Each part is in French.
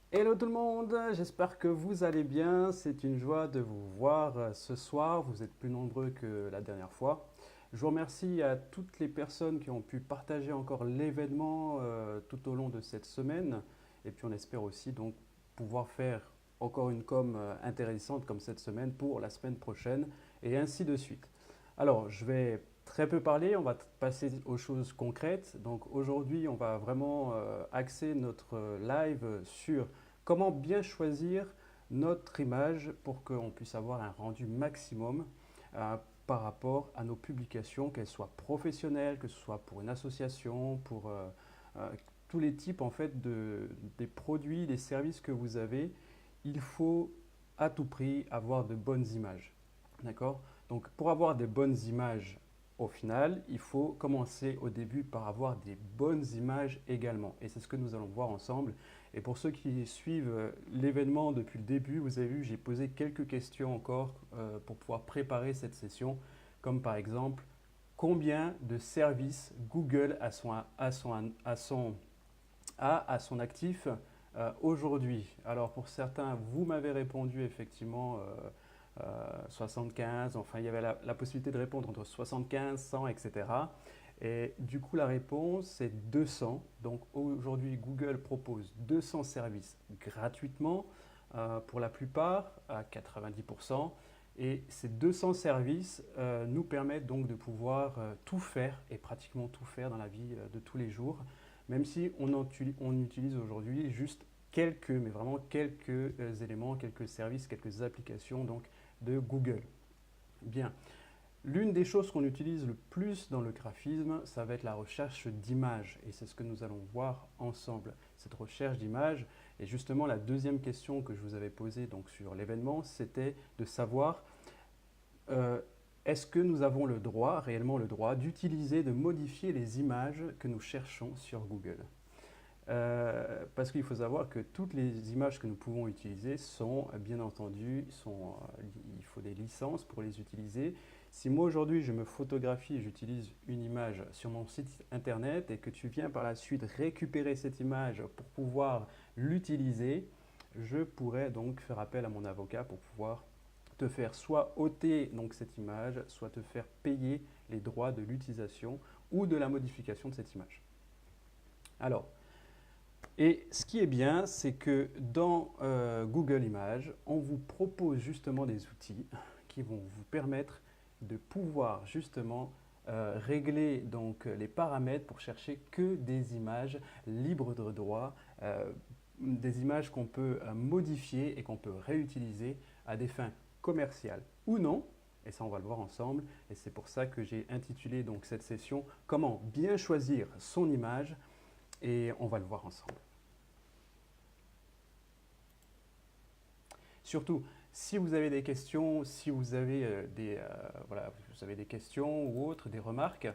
Hello tout le monde, j'espère que vous allez bien. C'est une joie de vous voir ce soir. Vous êtes plus nombreux que la dernière fois. Je vous remercie à toutes les personnes qui ont pu partager encore l'événement tout au long de cette semaine. Et puis on espère aussi donc pouvoir faire encore une com intéressante comme cette semaine pour la semaine prochaine et ainsi de suite. Alors je vais très peu parler, on va passer aux choses concrètes. Donc aujourd'hui on va vraiment axer notre live sur comment bien choisir notre image pour qu'on puisse avoir un rendu maximum par rapport à nos publications, qu'elles soient professionnelles, que ce soit pour une association, pour tous les types en fait des produits, des services que vous avez. Il faut à tout prix avoir de bonnes images. D'accord? Donc pour avoir des bonnes images au final, il faut commencer au début par avoir des bonnes images également. Et c'est ce que nous allons voir ensemble. Et pour ceux qui suivent l'événement depuis le début, vous avez vu, j'ai posé quelques questions encore pour pouvoir préparer cette session, comme par exemple, combien de services Google a à son actif aujourd'hui? Alors pour certains, vous m'avez répondu effectivement 75, enfin il y avait la possibilité de répondre entre 75, 100, etc. Et du coup, la réponse, c'est 200. Donc aujourd'hui, Google propose 200 services gratuitement pour la plupart, à 90%. Et ces 200 services nous permettent donc de pouvoir tout faire et pratiquement tout faire dans la vie de tous les jours, même si on utilise aujourd'hui juste quelques, mais vraiment quelques éléments, quelques services, quelques applications donc, de Google. Bien. L'une des choses qu'on utilise le plus dans le graphisme, ça va être la recherche d'images. Et c'est ce que nous allons voir ensemble, cette recherche d'images. Et justement, la deuxième question que je vous avais posée donc, sur l'événement, c'était de savoir est-ce que nous avons le droit, réellement le droit, d'utiliser, de modifier les images que nous cherchons sur Google. Parce qu'il faut savoir que toutes les images que nous pouvons utiliser sont, bien entendu, il faut des licences pour les utiliser. Si moi aujourd'hui je me photographie et j'utilise une image sur mon site internet et que tu viens par la suite récupérer cette image pour pouvoir l'utiliser, je pourrais donc faire appel à mon avocat pour pouvoir te faire soit ôter donc cette image, soit te faire payer les droits de l'utilisation ou de la modification de cette image. Alors, et ce qui est bien, c'est que dans Google Images, on vous propose justement des outils qui vont vous permettre de pouvoir justement régler donc les paramètres pour chercher que des images libres de droit, des images qu'on peut modifier et qu'on peut réutiliser à des fins commerciales ou non. Et ça, on va le voir ensemble. Et c'est pour ça que j'ai intitulé donc cette session « Comment bien choisir son image ?» et on va le voir ensemble. Surtout, si vous avez des questions, si vous avez vous avez des questions ou autres, des remarques,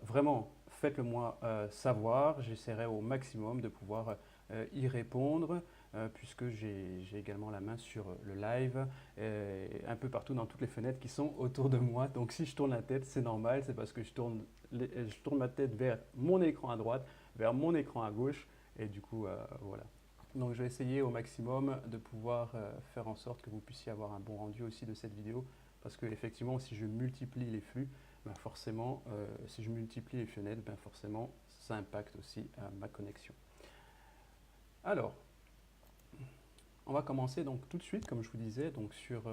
vraiment, faites-le moi savoir. J'essaierai au maximum de pouvoir y répondre, puisque j'ai également la main sur le live, un peu partout dans toutes les fenêtres qui sont autour de moi. Donc si je tourne la tête, c'est normal, c'est parce que je tourne ma tête vers mon écran à droite, vers mon écran à gauche, et du coup, voilà. Donc je vais essayer au maximum de pouvoir faire en sorte que vous puissiez avoir un bon rendu aussi de cette vidéo, parce que effectivement si je multiplie les flux, ben forcément, si je multiplie les fenêtres, ben forcément ça impacte aussi ma connexion. Alors, on va commencer donc tout de suite, comme je vous disais, donc sur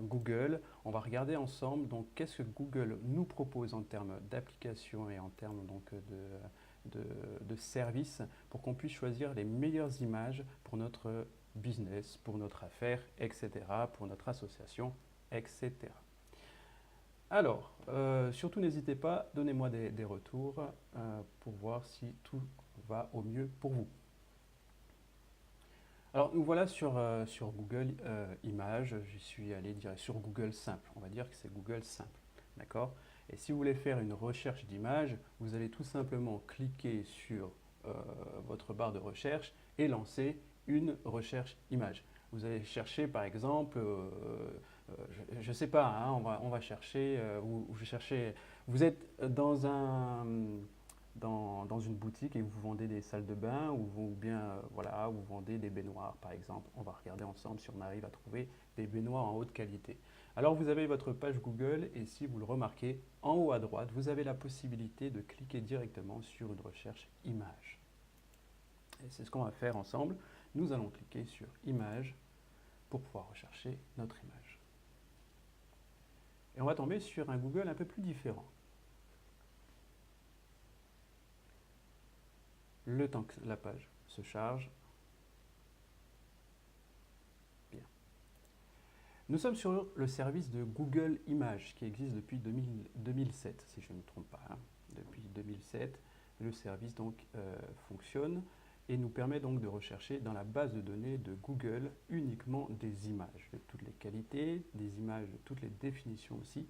Google. On va regarder ensemble donc qu'est-ce que Google nous propose en termes d'application et en termes donc de services pour qu'on puisse choisir les meilleures images pour notre business, pour notre affaire, etc., pour notre association, etc. Alors, surtout n'hésitez pas, donnez-moi des retours pour voir si tout va au mieux pour vous. Alors, nous voilà sur Google Images. J'y suis allé direct sur Google Simple. On va dire que c'est Google Simple. D'accord? Et si vous voulez faire une recherche d'image, vous allez tout simplement cliquer sur votre barre de recherche et lancer une recherche image. Vous allez chercher par exemple, je ne sais pas, hein, on va chercher, vous êtes dans une boutique et vous vendez des salles de bain ou bien voilà, vous vendez des baignoires par exemple. On va regarder ensemble si on arrive à trouver des baignoires en haute qualité. Alors vous avez votre page Google et si vous le remarquez, en haut à droite, vous avez la possibilité de cliquer directement sur une recherche image. Et c'est ce qu'on va faire ensemble. Nous allons cliquer sur image pour pouvoir rechercher notre image. Et on va tomber sur un Google un peu plus différent. Le temps que la page se charge. Bien. Nous sommes sur le service de Google Images qui existe depuis 2007, si je ne me trompe pas. Hein. Depuis 2007, le service donc fonctionne et nous permet donc de rechercher dans la base de données de Google uniquement des images de toutes les qualités, des images de toutes les définitions aussi.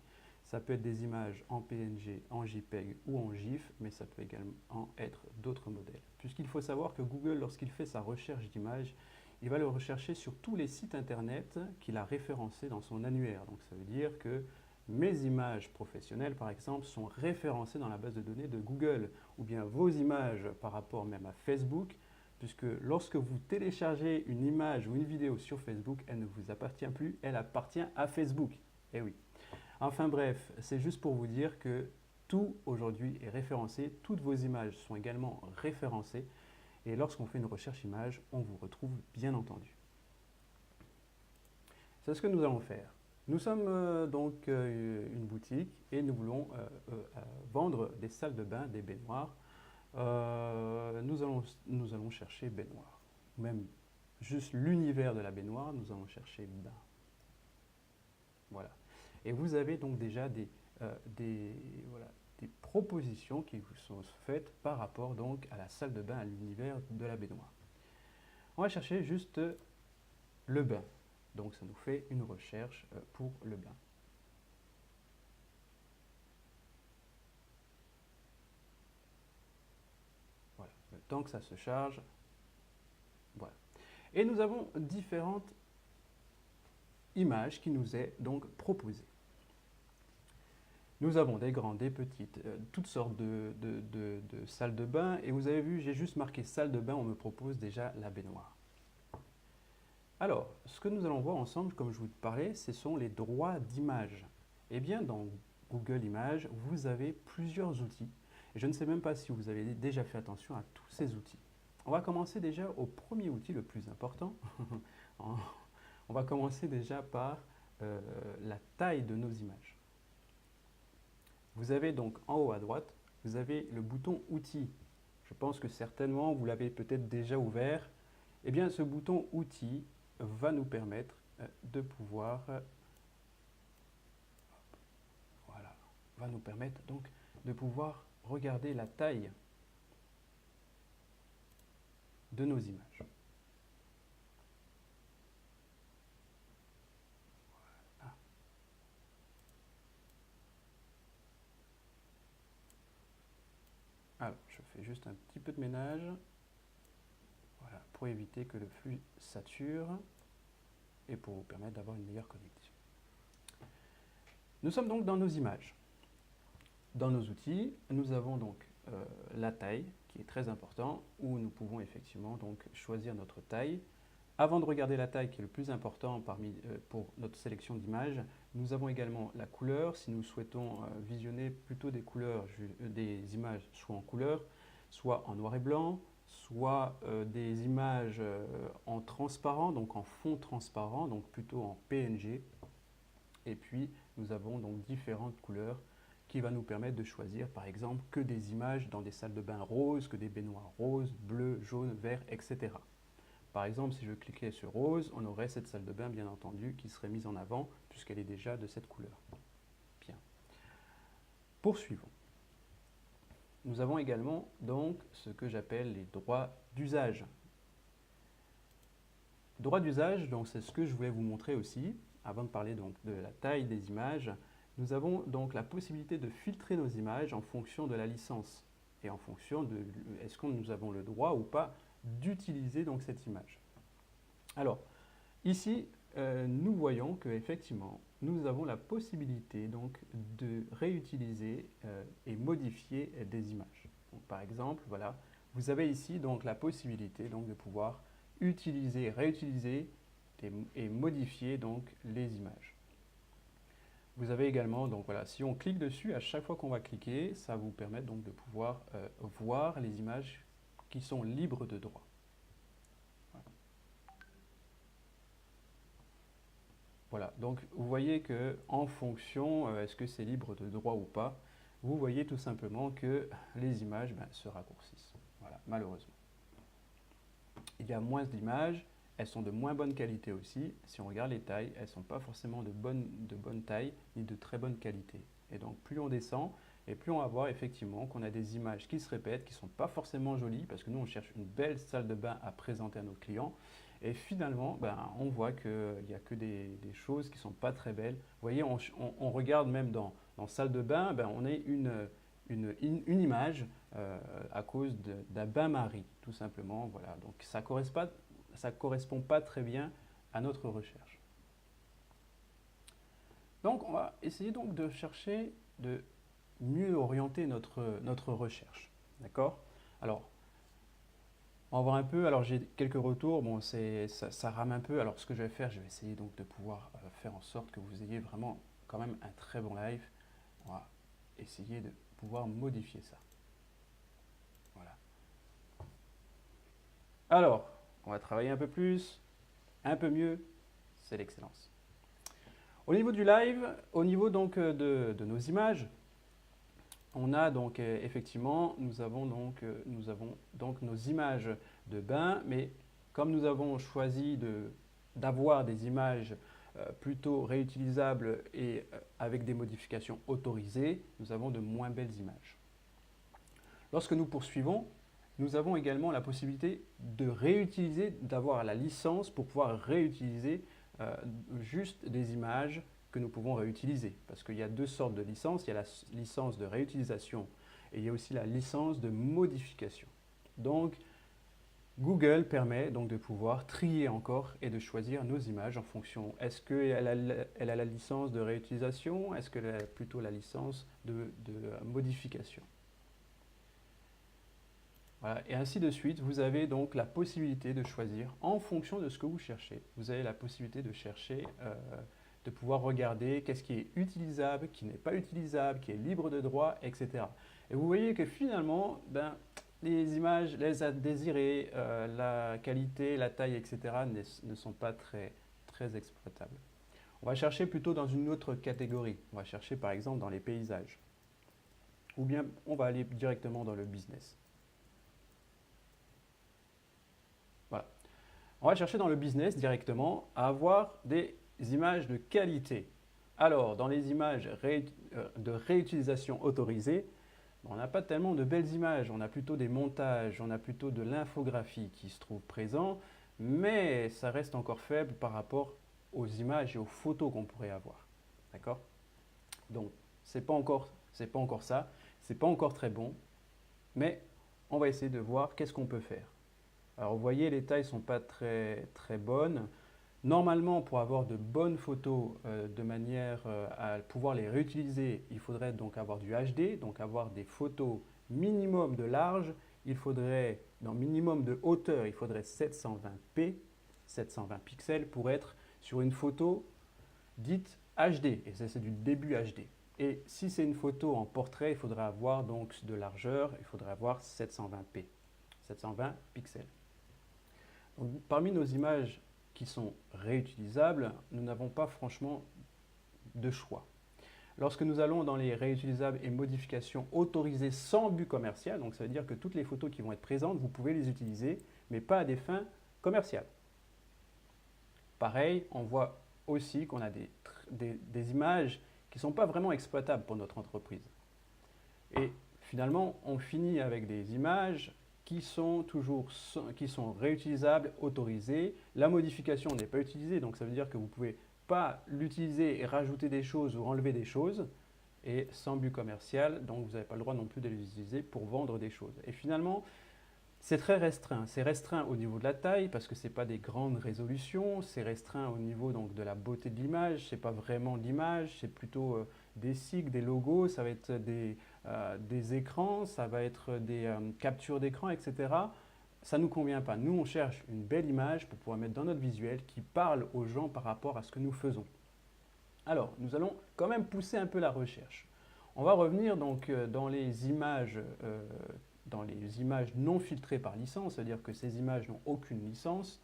Ça peut être des images en PNG, en JPEG ou en GIF, mais ça peut également être d'autres modèles. Puisqu'il faut savoir que Google, lorsqu'il fait sa recherche d'images, il va le rechercher sur tous les sites internet qu'il a référencés dans son annuaire. Donc ça veut dire que mes images professionnelles, par exemple, sont référencées dans la base de données de Google, ou bien vos images par rapport même à Facebook, puisque lorsque vous téléchargez une image ou une vidéo sur Facebook, elle ne vous appartient plus, elle appartient à Facebook. Eh oui. Enfin bref, c'est juste pour vous dire que tout aujourd'hui est référencé, toutes vos images sont également référencées et lorsqu'on fait une recherche image, on vous retrouve bien entendu. C'est ce que nous allons faire. Nous sommes donc une boutique et nous voulons vendre des salles de bain, des baignoires. Nous allons chercher baignoire, même juste l'univers de la baignoire, nous allons chercher bain. Voilà. Et vous avez donc déjà des propositions qui vous sont faites par rapport donc à la salle de bain, à l'univers de la baignoire. On va chercher juste le bain. Donc ça nous fait une recherche pour le bain. temps que ça se charge. Voilà. Et nous avons différentes images qui nous est donc proposées. Nous avons des grandes, des petites, toutes sortes de salles de bain. Et vous avez vu, j'ai juste marqué salle de bain, on me propose déjà la baignoire. Alors, ce que nous allons voir ensemble, comme je vous parlais, ce sont les droits d'image. Eh bien, dans Google Images, vous avez plusieurs outils. Et je ne sais même pas si vous avez déjà fait attention à tous ces outils. On va commencer déjà au premier outil le plus important. On va commencer déjà par la taille de nos images. Vous avez donc en haut à droite, vous avez le bouton Outils. Je pense que certainement vous l'avez peut-être déjà ouvert. Eh bien, ce bouton Outils va nous permettre de pouvoir, voilà, va nous permettre donc de pouvoir regarder la taille de nos images. Voilà. Alors, je fais juste un petit peu de ménage. Voilà, pour éviter que le flux sature et pour vous permettre d'avoir une meilleure connexion. Nous sommes donc dans nos images. Dans nos outils, nous avons donc la taille qui est très important, où nous pouvons effectivement donc choisir notre taille. Avant de regarder la taille qui est le plus important pour notre sélection d'images, nous avons également la couleur. Si nous souhaitons visionner plutôt des images soit en couleur, soit en noir et blanc, soit des images en transparent, donc en fond transparent, donc plutôt en PNG. Et puis nous avons donc différentes couleurs qui va nous permettre de choisir par exemple que des images dans des salles de bain roses, que des baignoires roses, bleues, jaunes, verts, etc. Par exemple, si je cliquais sur rose, on aurait cette salle de bain bien entendu qui serait mise en avant puisqu'elle est déjà de cette couleur. Bien. Poursuivons. Nous avons également donc ce que j'appelle les droits d'usage. Droits d'usage, donc c'est ce que je voulais vous montrer aussi, avant de parler donc de la taille des images. Nous avons donc la possibilité de filtrer nos images en fonction de la licence et en fonction de est-ce que nous avons le droit ou pas d'utiliser donc cette image. Alors, ici, nous voyons qu'effectivement, nous avons la possibilité donc de réutiliser et modifier des images. Donc, par exemple, voilà, vous avez ici donc la possibilité donc de pouvoir utiliser, réutiliser et modifier donc les images. Vous avez également, donc voilà, si on clique dessus, à chaque fois qu'on va cliquer, ça va vous permettre donc de pouvoir voir les images qui sont libres de droit. Voilà, donc vous voyez que en fonction, est-ce que c'est libre de droit ou pas, vous voyez tout simplement que les images se raccourcissent. Voilà, malheureusement. Il y a moins d'images, elles sont de moins bonne qualité aussi. Si on regarde les tailles, elles ne sont pas forcément de bonne taille ni de très bonne qualité. Et donc plus on descend, et plus on va voir effectivement qu'on a des images qui se répètent, qui ne sont pas forcément jolies, parce que nous on cherche une belle salle de bain à présenter à nos clients. Et finalement, on voit qu'il n'y a que des choses qui ne sont pas très belles. Vous voyez, on regarde même dans salle de bain, on a une image à cause d'un bain-marie, tout simplement. Voilà. Donc ça ne correspond pas très bien à notre recherche. Donc on va essayer donc de chercher de mieux orienter notre recherche. D'accord? Alors, on va voir un peu. Alors j'ai quelques retours. Bon, ça rame un peu. Alors ce que je vais faire, je vais essayer donc de pouvoir faire en sorte que vous ayez vraiment quand même un très bon live. On va essayer de pouvoir modifier ça. Voilà. Alors, on va travailler un peu plus, un peu mieux. C'est l'excellence. Au niveau du live, au niveau donc de nos images, on a donc effectivement, nous avons donc nos images de bain, mais comme nous avons choisi d'avoir des images plutôt réutilisables et avec des modifications autorisées, nous avons de moins belles images. Lorsque nous poursuivons, nous avons également la possibilité de réutiliser, d'avoir la licence pour pouvoir réutiliser juste des images que nous pouvons réutiliser. Parce qu'il y a deux sortes de licences. Il y a la licence de réutilisation et il y a aussi la licence de modification. Donc, Google permet donc de pouvoir trier encore et de choisir nos images en fonction. Est-ce qu'elle a la licence de réutilisation? Est-ce qu'elle a plutôt la licence de modification? Voilà. Et ainsi de suite, vous avez donc la possibilité de choisir en fonction de ce que vous cherchez. Vous avez la possibilité de chercher, de pouvoir regarder qu'est-ce qui est utilisable, qui n'est pas utilisable, qui est libre de droit, etc. Et vous voyez que finalement, les images, les à désirer, la qualité, la taille, etc. ne sont pas très exploitables. On va chercher plutôt dans une autre catégorie. On va chercher par exemple dans les paysages. Ou bien on va aller directement dans le business. Voilà. On va chercher dans le business directement à avoir des images de qualité. Alors, dans les images de réutilisation autorisée, on n'a pas tellement de belles images, on a plutôt des montages, on a plutôt de l'infographie qui se trouve présent, mais ça reste encore faible par rapport aux images et aux photos qu'on pourrait avoir. D'accord? Donc, c'est pas encore ça, c'est pas encore très bon, mais on va essayer de voir qu'est-ce qu'on peut faire. Alors, vous voyez, les tailles sont pas très bonnes. Normalement, pour avoir de bonnes photos de manière à pouvoir les réutiliser, il faudrait donc avoir du HD, donc avoir des photos minimum de large. Il faudrait, dans minimum de hauteur, il faudrait 720p, 720 pixels pour être sur une photo dite HD. Et ça, c'est du début HD. Et si c'est une photo en portrait, il faudrait avoir donc de largeur, il faudrait avoir 720p, 720 pixels. Donc, parmi nos images qui sont réutilisables, nous n'avons pas franchement de choix. Lorsque nous allons dans les réutilisables et modifications autorisées sans but commercial, donc ça veut dire que toutes les photos qui vont être présentes, vous pouvez les utiliser, mais pas à des fins commerciales. Pareil, on voit aussi qu'on a des images qui ne sont pas vraiment exploitables pour notre entreprise. Et finalement, on finit avec des images qui sont réutilisables, autorisées. La modification n'est pas utilisée, donc ça veut dire que vous ne pouvez pas l'utiliser et rajouter des choses ou enlever des choses, et sans but commercial, donc vous n'avez pas le droit non plus de les utiliser pour vendre des choses. Et finalement, c'est très restreint. C'est restreint au niveau de la taille, parce que ce n'est pas des grandes résolutions, c'est restreint au niveau donc, de la beauté de l'image, ce n'est pas vraiment l'image, c'est plutôt des sigles, des logos, ça va être des écrans, ça va être des captures d'écran, etc. Ça ne nous convient pas. Nous, on cherche une belle image pour pouvoir mettre dans notre visuel qui parle aux gens par rapport à ce que nous faisons. Alors, nous allons quand même pousser un peu la recherche. On va revenir donc dans les images non filtrées par licence, c'est-à-dire que ces images n'ont aucune licence,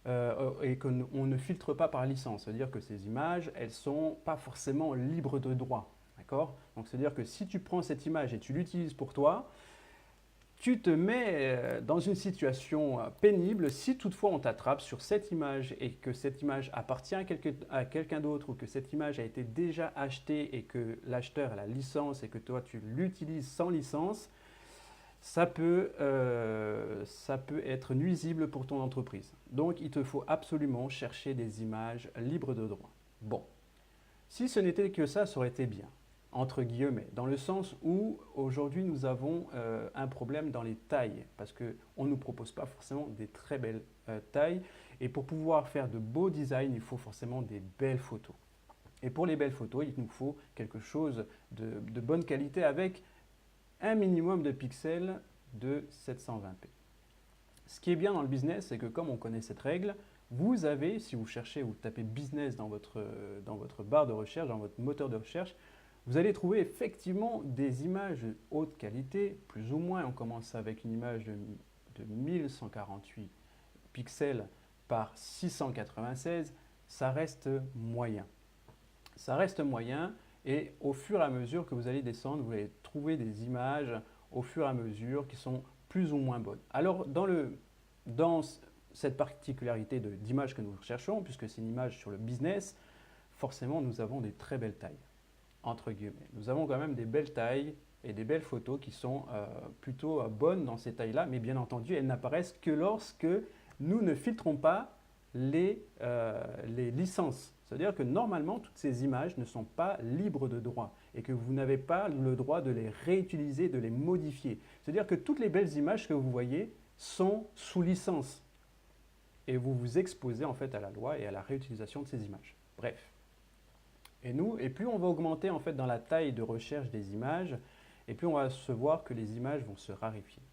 et qu'on ne filtre pas par licence. C'est-à-dire que ces images, elles ne sont pas forcément libres de droit. D'accord? Donc, c'est-à-dire que si tu prends cette image et tu l'utilises pour toi, tu te mets dans une situation pénible si toutefois on t'attrape sur cette image et que cette image appartient à quelqu'un d'autre ou que cette image a été déjà achetée et que l'acheteur a la licence et que toi tu l'utilises sans licence, ça peut être nuisible pour ton entreprise. Donc, il te faut absolument chercher des images libres de droit. Bon, si ce n'était que ça aurait été bien, entre guillemets, dans le sens où aujourd'hui nous avons un problème dans les tailles, parce qu'on ne nous propose pas forcément des très belles tailles, et pour pouvoir faire de beaux designs, il faut forcément des belles photos. Et pour les belles photos, il nous faut quelque chose de bonne qualité avec un minimum de pixels de 720p. Ce qui est bien dans le business, c'est que comme on connaît cette règle, vous avez, si vous cherchez, vous tapez business dans votre barre de recherche, dans votre moteur de recherche, vous allez trouver effectivement des images de haute qualité, plus ou moins. On commence avec une image de 1148 pixels par 696, ça reste moyen. Ça reste moyen. Et au fur et à mesure que vous allez descendre, vous allez trouver des images au fur et à mesure qui sont plus ou moins bonnes. Alors, dans cette particularité d'image que nous recherchons, puisque c'est une image sur le business, forcément, nous avons des très belles tailles, entre guillemets. Nous avons quand même des belles tailles et des belles photos qui sont plutôt bonnes dans ces tailles-là, mais bien entendu, elles n'apparaissent que lorsque nous ne filtrons pas les licences. C'est-à-dire que normalement, toutes ces images ne sont pas libres de droit et que vous n'avez pas le droit de les réutiliser, de les modifier. C'est-à-dire que toutes les belles images que vous voyez sont sous licence et vous vous exposez en fait à la loi et à la réutilisation de ces images. Bref. Et plus on va augmenter en fait dans la taille de recherche des images, et plus on va se voir que les images vont se raréfier.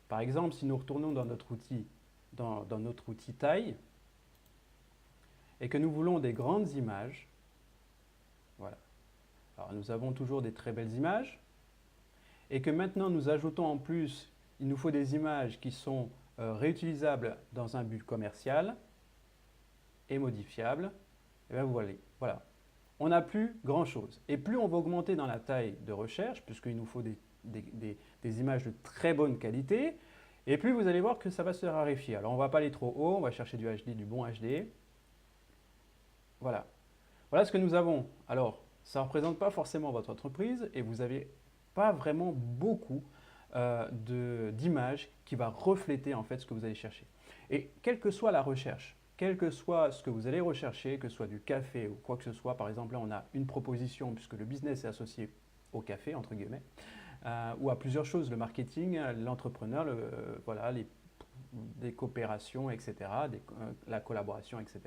Par exemple, si nous retournons dans notre outil, dans notre outil taille, et que nous voulons des grandes images, voilà. Alors nous avons toujours des très belles images, et que maintenant nous ajoutons en plus, il nous faut des images qui sont réutilisables dans un but commercial et modifiables, et bien voilà. On n'a plus grand-chose. Et plus on va augmenter dans la taille de recherche, puisqu'il nous faut des images de très bonne qualité, et plus vous allez voir que ça va se raréfier. Alors on ne va pas aller trop haut, on va chercher du HD, du bon HD. Voilà. Voilà ce que nous avons. Alors, ça ne représente pas forcément votre entreprise et vous n'avez pas vraiment beaucoup d'images qui va refléter en fait ce que vous allez chercher. Et quelle que soit la recherche, quel que soit ce que vous allez rechercher, que ce soit du café ou quoi que ce soit, par exemple là on a une proposition puisque le business est associé au café entre guillemets, ou à plusieurs choses, le marketing, l'entrepreneur, voilà, des coopérations, etc., la collaboration, etc.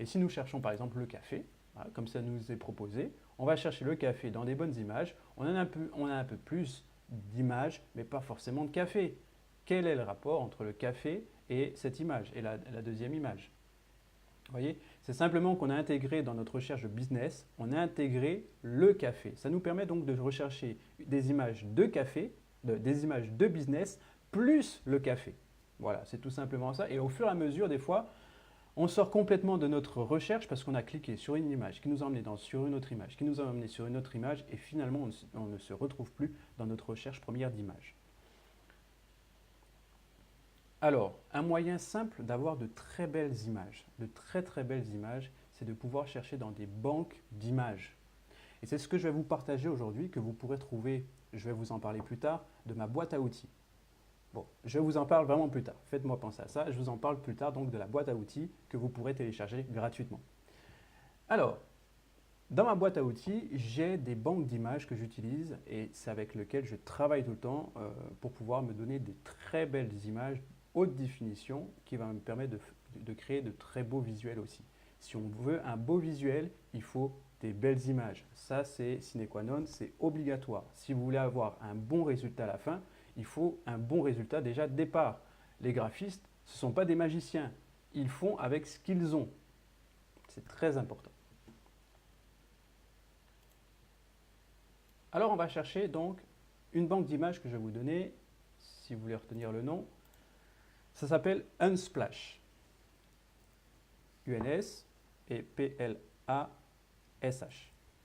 Et si nous cherchons par exemple le café, voilà, comme ça nous est proposé, on va chercher le café dans des bonnes images, on a un peu plus d'images, mais pas forcément de café. Quel est le rapport entre le café et cette image, et la deuxième image? Vous voyez, c'est simplement qu'on a intégré dans notre recherche de business, on a intégré le café. Ça nous permet donc de rechercher des images de café, des images de business, plus le café. Voilà, c'est tout simplement ça. Et au fur et à mesure, des fois, on sort complètement de notre recherche parce qu'on a cliqué sur une image qui nous a emmené sur une autre image, qui nous a emmené sur une autre image, et finalement, on ne se retrouve plus dans notre recherche première d'image. Alors, un moyen simple d'avoir de très belles images, de très très belles images, c'est de pouvoir chercher dans des banques d'images. Et c'est ce que je vais vous partager aujourd'hui, que vous pourrez trouver, je vais vous en parler plus tard, de ma boîte à outils. Bon, je vous en parle vraiment plus tard, faites-moi penser à ça, je vous en parle plus tard donc de la boîte à outils que vous pourrez télécharger gratuitement. Alors, dans ma boîte à outils, j'ai des banques d'images que j'utilise et c'est avec lesquelles je travaille tout le temps pour pouvoir me donner des très belles images haute définition qui va me permettre de créer de très beaux visuels aussi. Si on veut un beau visuel, il faut des belles images. Ça, c'est sine qua non, c'est obligatoire. Si vous voulez avoir un bon résultat à la fin, il faut un bon résultat déjà de départ. Les graphistes, ce ne sont pas des magiciens. Ils font avec ce qu'ils ont. C'est très important. Alors, on va chercher donc une banque d'images que je vais vous donner, si vous voulez retenir le nom. Ça s'appelle Unsplash. UNS et PLASH.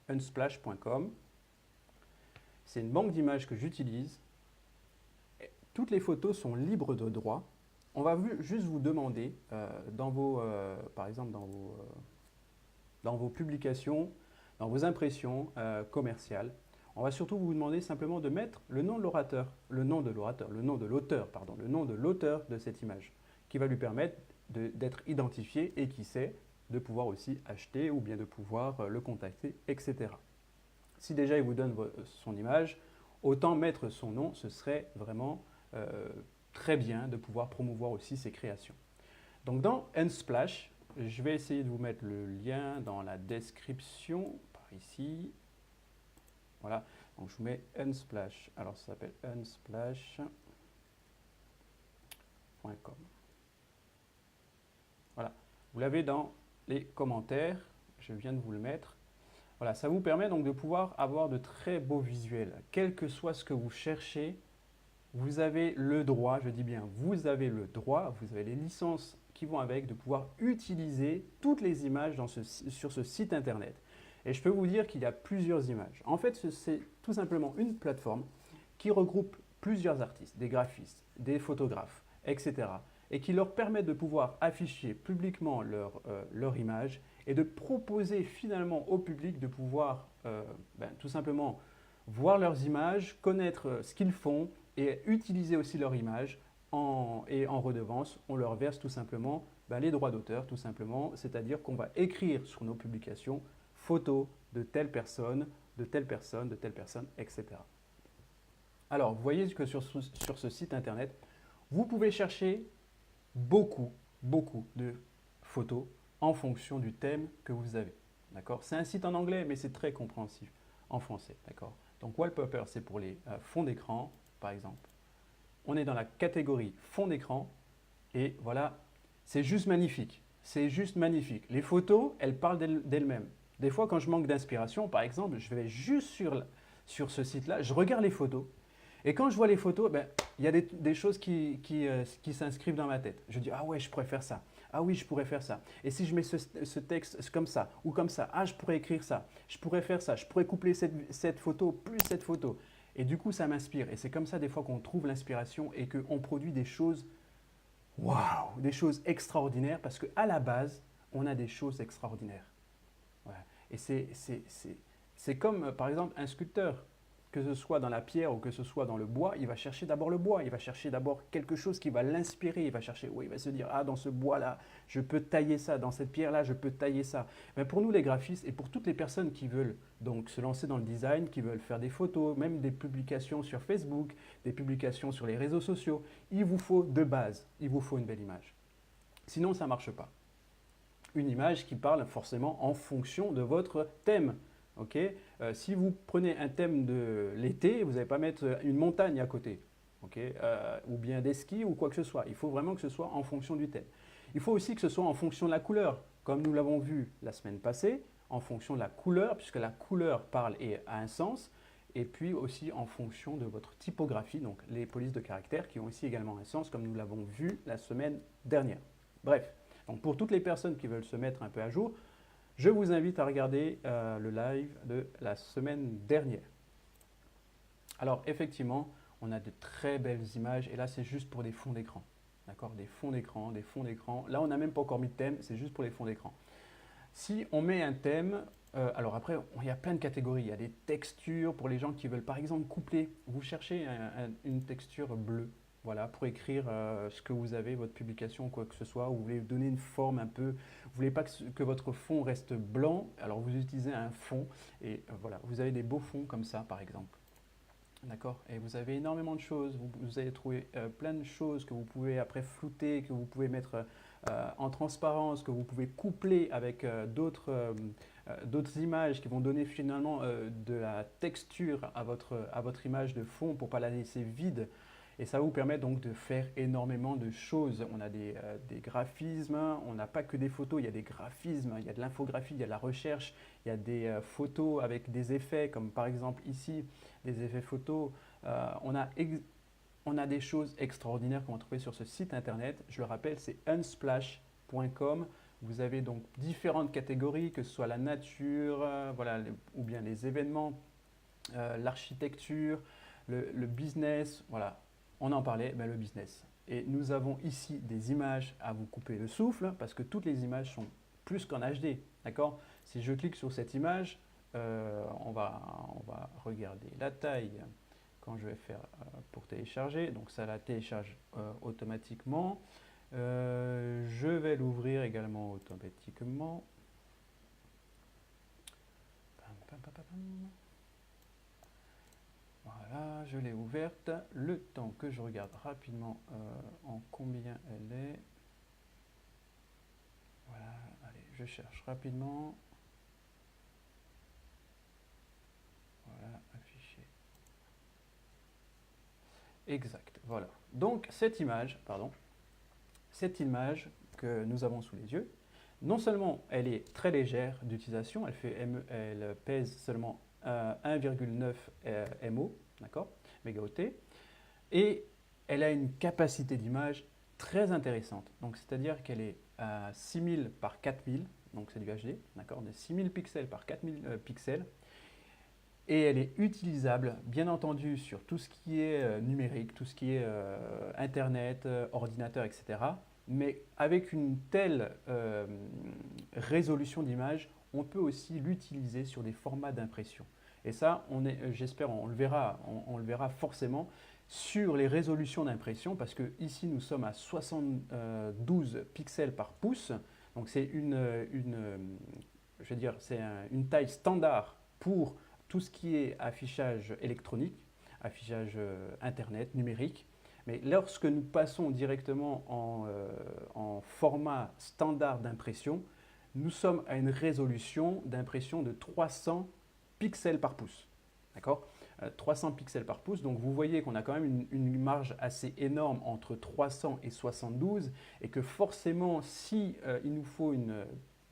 Unsplash.com. C'est une banque d'images que j'utilise. Toutes les photos sont libres de droit. On va juste vous demander, par exemple dans vos publications, dans vos impressions commerciales, on va surtout vous demander simplement de mettre le nom de l'auteur de cette image, qui va lui permettre d'être identifié et qui sait de pouvoir aussi acheter ou bien de pouvoir le contacter, etc. Si déjà il vous donne son image, autant mettre son nom, ce serait vraiment très bien de pouvoir promouvoir aussi ses créations. Donc dans Unsplash, je vais essayer de vous mettre le lien dans la description, par ici. Voilà, donc je vous mets Unsplash. Alors ça s'appelle unsplash.com. Voilà, vous l'avez dans les commentaires, je viens de vous le mettre. Voilà, ça vous permet donc de pouvoir avoir de très beaux visuels. Quel que soit ce que vous cherchez, vous avez le droit, je dis bien vous avez le droit, vous avez les licences qui vont avec, de pouvoir utiliser toutes les images sur ce site internet. Et je peux vous dire qu'il y a plusieurs images. En fait, c'est tout simplement une plateforme qui regroupe plusieurs artistes, des graphistes, des photographes, etc. et qui leur permet de pouvoir afficher publiquement leur image et de proposer finalement au public de pouvoir tout simplement voir leurs images, connaître ce qu'ils font et utiliser aussi leur image et en redevance, on leur verse tout simplement Ben, les droits d'auteur, tout simplement, c'est-à-dire qu'on va écrire sur nos publications photos de telle personne, de telle personne, de telle personne, etc. Alors, vous voyez que sur ce site internet, vous pouvez chercher beaucoup, beaucoup de photos en fonction du thème que vous avez. D'accord? C'est un site en anglais, mais c'est très compréhensif en français. D'accord? Donc, wallpaper, c'est pour les fonds d'écran, par exemple. On est dans la catégorie fond d'écran et voilà, c'est juste magnifique. C'est juste magnifique. Les photos, elles parlent d'elles-mêmes. Des fois, quand je manque d'inspiration, par exemple, je vais juste sur ce site-là, je regarde les photos. Et quand je vois les photos, ben, il y a des choses qui s'inscrivent dans ma tête. Je dis, ah ouais, je pourrais faire ça. Ah oui, je pourrais faire ça. Et si je mets ce texte comme ça ou comme ça, ah, je pourrais écrire ça. Je pourrais faire ça. Je pourrais coupler cette photo plus cette photo. Et du coup, ça m'inspire. Et c'est comme ça, des fois, qu'on trouve l'inspiration et qu'on produit des choses, waouh, des choses extraordinaires parce qu'à la base, on a des choses extraordinaires. Voilà. Et c'est comme, par exemple, un sculpteur. Que ce soit dans la pierre ou que ce soit dans le bois, il va chercher d'abord le bois. Il va chercher d'abord quelque chose qui va l'inspirer. Il va chercher, oui, il va se dire, ah, dans ce bois-là, je peux tailler ça. Dans cette pierre-là, je peux tailler ça. Mais pour nous, les graphistes, et pour toutes les personnes qui veulent donc se lancer dans le design, qui veulent faire des photos, même des publications sur Facebook, des publications sur les réseaux sociaux, il vous faut de base, il vous faut une belle image. Sinon, ça ne marche pas. Une image qui parle forcément en fonction de votre thème. Okay, si vous prenez un thème de l'été, vous n'allez pas mettre une montagne à côté, okay, ou bien des skis ou quoi que ce soit. Il faut vraiment que ce soit en fonction du thème. Il faut aussi que ce soit en fonction de la couleur, comme nous l'avons vu la semaine passée, en fonction de la couleur, puisque la couleur parle et a un sens, et puis aussi en fonction de votre typographie, donc les polices de caractère qui ont aussi également un sens, comme nous l'avons vu la semaine dernière. Bref, donc pour toutes les personnes qui veulent se mettre un peu à jour, je vous invite à regarder le live de la semaine dernière. Alors effectivement, on a de très belles images et là c'est juste pour des fonds d'écran. D'accord? Des fonds d'écran, des fonds d'écran. Là on n'a même pas encore mis de thème, c'est juste pour les fonds d'écran. Si on met un thème, alors après il y a plein de catégories. Il y a des textures pour les gens qui veulent par exemple coupler. Vous cherchez une texture bleue. Voilà, pour écrire ce que vous avez, votre publication ou quoi que ce soit, ou vous voulez donner une forme un peu, vous voulez pas que votre fond reste blanc, alors vous utilisez un fond, et voilà, vous avez des beaux fonds comme ça par exemple. D'accord? Et vous avez énormément de choses, vous allez trouver plein de choses que vous pouvez après flouter, que vous pouvez mettre en transparence, que vous pouvez coupler avec d'autres images qui vont donner finalement de la texture à votre image de fond pour ne pas la laisser vide. Et ça va vous permettre donc de faire énormément de choses. On a des graphismes, on n'a pas que des photos, il y a des graphismes, il y a de l'infographie, il y a de la recherche, il y a des photos avec des effets, comme par exemple ici, des effets photos. On a des choses extraordinaires qu'on va trouver sur ce site internet. Je le rappelle, c'est unsplash.com. Vous avez donc différentes catégories, que ce soit la nature, voilà, ou bien les événements, l'architecture, le business, voilà. On en parlait, ben le business. Et nous avons ici des images à vous couper le souffle parce que toutes les images sont plus qu'en HD. D'accord? Si je clique sur cette image, on va regarder la taille quand je vais faire pour télécharger. Donc ça la télécharge automatiquement. Je vais l'ouvrir également automatiquement. Voilà, je l'ai ouverte. Le temps que je regarde rapidement en combien elle est. Voilà, allez, je cherche rapidement. Voilà, afficher. Exact, voilà. Donc cette image que nous avons sous les yeux, non seulement elle est très légère d'utilisation, elle pèse seulement 1,9 MO, d'accord, mégaoctets, et elle a une capacité d'image très intéressante. Donc c'est-à-dire qu'elle est à 6000 par 4000, donc c'est du HD, d'accord, de 6000 pixels par 4000 pixels, et elle est utilisable, bien entendu, sur tout ce qui est numérique, tout ce qui est Internet, ordinateur, etc. Mais avec une telle résolution d'image, on peut aussi l'utiliser sur des formats d'impression. Et ça, j'espère, on le verra forcément. sur les résolutions d'impression, parce que ici nous sommes à 72 pixels par pouce, donc c'est je veux dire, c'est une taille standard pour tout ce qui est affichage électronique, affichage internet, numérique. Mais lorsque nous passons directement en format standard d'impression, nous sommes à une résolution d'impression de 300 pixels par pouce. D'accord? 300 pixels par pouce, donc vous voyez qu'on a quand même une marge assez énorme entre 300 et 72 et que forcément si il nous faut une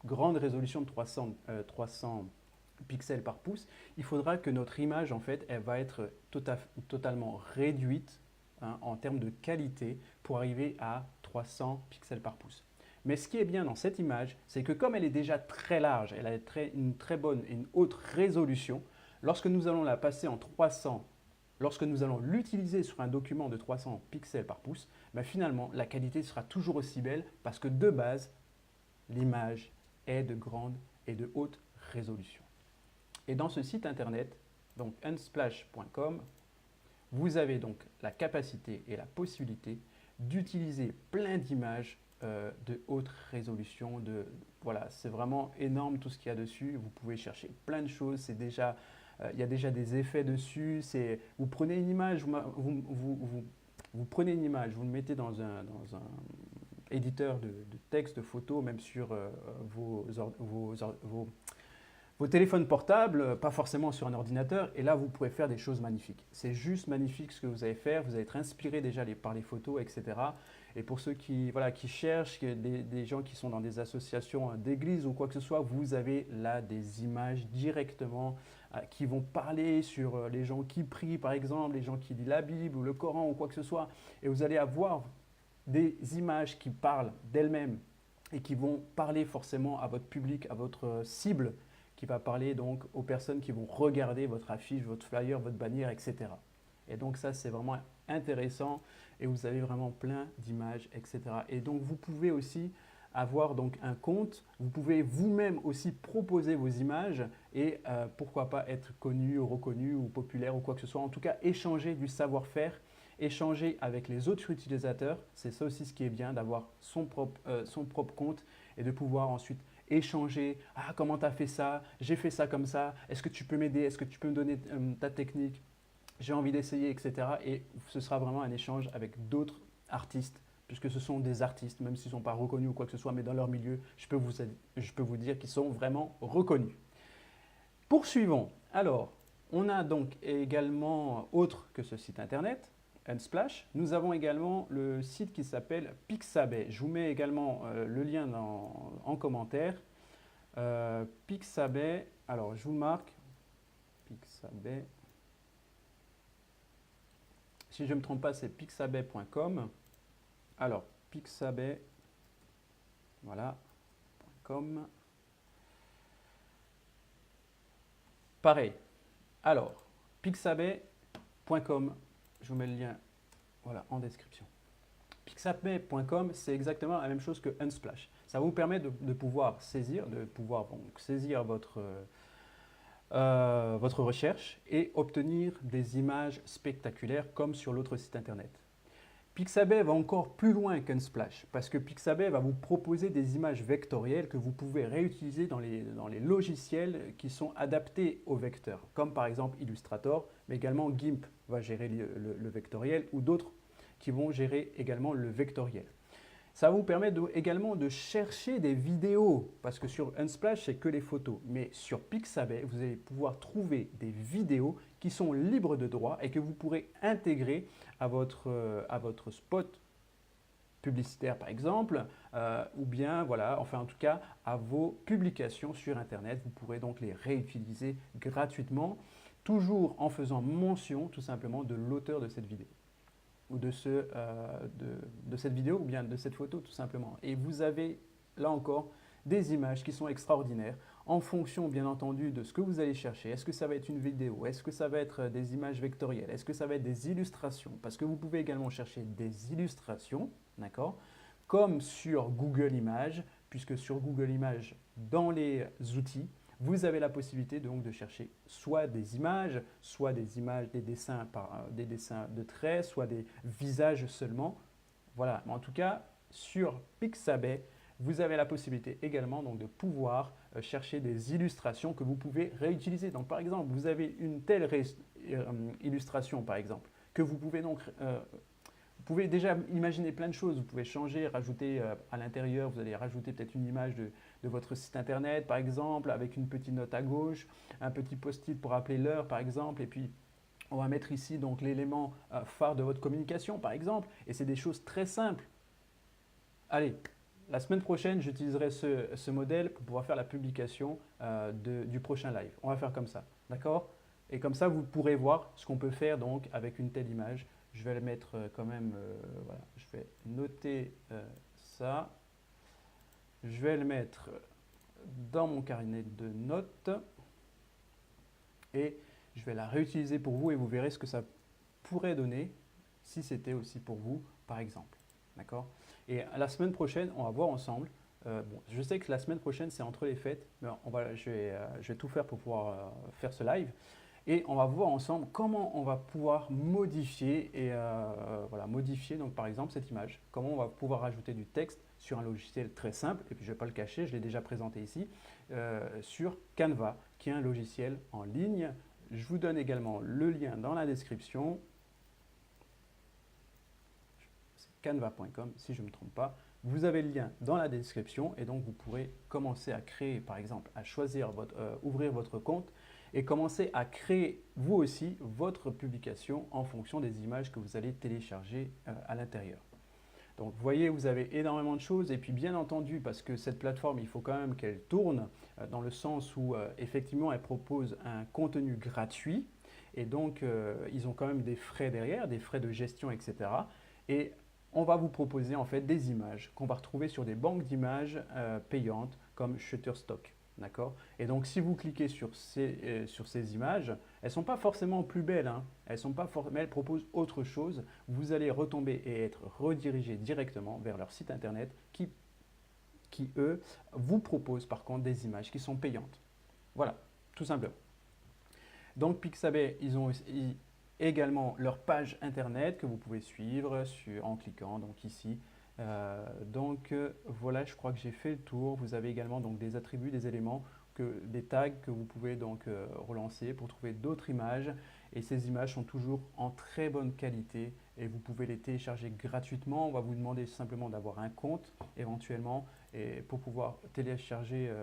grande résolution de 300 pixels par pouce, il faudra que notre image en fait elle va être totalement réduite en termes de qualité pour arriver à 300 pixels par pouce. Mais ce qui est bien dans cette image, c'est que comme elle est déjà très large, elle a une très bonne et une haute résolution, lorsque nous allons la passer en 300, lorsque nous allons l'utiliser sur un document de 300 pixels par pouce, ben finalement la qualité sera toujours aussi belle parce que de base, l'image est de grande et de haute résolution. Et dans ce site internet, donc unsplash.com, vous avez donc la capacité et la possibilité d'utiliser plein d'images de haute résolution. Voilà, c'est vraiment énorme tout ce qu'il y a dessus. Vous pouvez chercher plein de choses. C'est déjà, il y a déjà des effets dessus. Vous prenez une image, vous prenez une image, vous le mettez dans un éditeur de texte, de photos, même sur vos téléphones portables, pas forcément sur un ordinateur, et là vous pourrez faire des choses magnifiques. C'est juste magnifique ce que vous allez faire, vous allez être inspiré déjà par les photos, etc. Et pour ceux qui cherchent, des gens qui sont dans des associations d'église ou quoi que ce soit, vous avez là des images directement qui vont parler sur les gens qui prient par exemple, les gens qui lisent la Bible ou le Coran ou quoi que ce soit, et vous allez avoir des images qui parlent d'elles-mêmes et qui vont parler forcément à votre public, à votre cible, qui va parler donc aux personnes qui vont regarder votre affiche, votre flyer, votre bannière, etc. Et donc ça, c'est vraiment intéressant et vous avez vraiment plein d'images, etc. Et donc vous pouvez aussi avoir donc un compte, vous pouvez vous-même aussi proposer vos images et pourquoi pas être connu ou reconnu ou populaire ou quoi que ce soit. En tout cas, échanger du savoir-faire, échanger avec les autres utilisateurs. C'est ça aussi ce qui est bien, d'avoir son propre compte et de pouvoir ensuite échanger. Ah, comment tu as fait ça? J'ai fait ça comme ça. Est-ce que tu peux m'aider? Est-ce que tu peux me donner ta technique? J'ai envie d'essayer, etc. Et ce sera vraiment un échange avec d'autres artistes, puisque ce sont des artistes, même s'ils ne sont pas reconnus ou quoi que ce soit, mais dans leur milieu, je peux vous dire qu'ils sont vraiment reconnus. Poursuivons. Alors, on a donc également, autre que ce site internet, Unsplash, nous avons également le site qui s'appelle Pixabay. Je vous mets également le lien en commentaire. Pixabay, alors je vous marque, Pixabay, si je ne me trompe pas, c'est pixabay.com. Alors, Pixabay, voilà, .com. Pareil. Alors, pixabay.com, je vous mets le lien voilà, en description. Pixabay.com, c'est exactement la même chose que Unsplash. Ça vous permet de pouvoir saisir, votre recherche et obtenir des images spectaculaires comme sur l'autre site internet. Pixabay va encore plus loin qu'Unsplash parce que Pixabay va vous proposer des images vectorielles que vous pouvez réutiliser dans les logiciels qui sont adaptés aux vecteurs, comme par exemple Illustrator, mais également GIMP va gérer le vectoriel ou d'autres qui vont gérer également le vectoriel. Ça vous permet également de chercher des vidéos, parce que sur Unsplash, c'est que les photos. Mais sur Pixabay, vous allez pouvoir trouver des vidéos qui sont libres de droit et que vous pourrez intégrer à votre spot publicitaire, par exemple, ou bien, voilà, enfin en tout cas, à vos publications sur Internet. Vous pourrez donc les réutiliser gratuitement, toujours en faisant mention, tout simplement, de l'auteur de cette vidéo ou de cette vidéo ou bien de cette photo tout simplement. Et vous avez là encore des images qui sont extraordinaires en fonction bien entendu de ce que vous allez chercher. Est-ce que ça va être une vidéo? Est-ce que ça va être des images vectorielles? Est-ce que ça va être des illustrations? Parce que vous pouvez également chercher des illustrations, d'accord? Comme sur Google Images, puisque sur Google Images, dans les outils, vous avez la possibilité donc de chercher soit des images, des dessins, des dessins de traits, soit des visages seulement. Voilà, mais en tout cas, sur Pixabay, vous avez la possibilité également donc, de pouvoir chercher des illustrations que vous pouvez réutiliser. Donc par exemple, vous avez une telle illustration par exemple, que vous pouvez donc vous pouvez déjà imaginer plein de choses. Vous pouvez changer, rajouter à l'intérieur, vous allez rajouter peut-être une image de votre site internet par exemple, avec une petite note à gauche, un petit post-it pour rappeler l'heure par exemple, et puis on va mettre ici donc l'élément phare de votre communication par exemple, et c'est des choses très simples. Allez, la semaine prochaine, j'utiliserai ce modèle pour pouvoir faire la publication du prochain live. On va faire comme ça, d'accord? Et comme ça, vous pourrez voir ce qu'on peut faire donc avec une telle image. Je vais le mettre quand même, voilà, je vais noter ça. Je vais le mettre dans mon carnet de notes et je vais la réutiliser pour vous et vous verrez ce que ça pourrait donner si c'était aussi pour vous, par exemple. D'accord? Et la semaine prochaine, on va voir ensemble. Bon, je sais que la semaine prochaine, c'est entre les fêtes, mais je vais tout faire pour pouvoir faire ce live. Et on va voir ensemble comment on va pouvoir modifier et voilà, modifier donc par exemple cette image. Comment on va pouvoir rajouter du texte sur un logiciel très simple. Et puis je ne vais pas le cacher, je l'ai déjà présenté ici sur Canva, qui est un logiciel en ligne. Je vous donne également le lien dans la description. Canva.com si je ne me trompe pas. Vous avez le lien dans la description et donc vous pourrez commencer à créer, par exemple, à choisir ouvrir votre compte et commencer à créer vous aussi votre publication en fonction des images que vous allez télécharger à l'intérieur. Donc vous voyez, vous avez énormément de choses et puis bien entendu, parce que cette plateforme, il faut quand même qu'elle tourne dans le sens où effectivement elle propose un contenu gratuit et donc ils ont quand même des frais derrière, des frais de gestion, etc. Et on va vous proposer en fait des images qu'on va retrouver sur des banques d'images payantes comme Shutterstock. D'accord? Et donc, si vous cliquez sur ces images, elles ne sont pas forcément plus belles, hein. Mais elles proposent autre chose. Vous allez retomber et être redirigé directement vers leur site internet qui, eux, vous proposent par contre des images qui sont payantes. Voilà, tout simplement. Donc, Pixabay, ils ont également leur page internet que vous pouvez suivre en cliquant donc ici. Voilà, je crois que j'ai fait le tour. Vous avez également donc des attributs, des éléments, des tags que vous pouvez donc relancer pour trouver d'autres images. Et ces images sont toujours en très bonne qualité et vous pouvez les télécharger gratuitement. On va vous demander simplement d'avoir un compte éventuellement et pour pouvoir télécharger.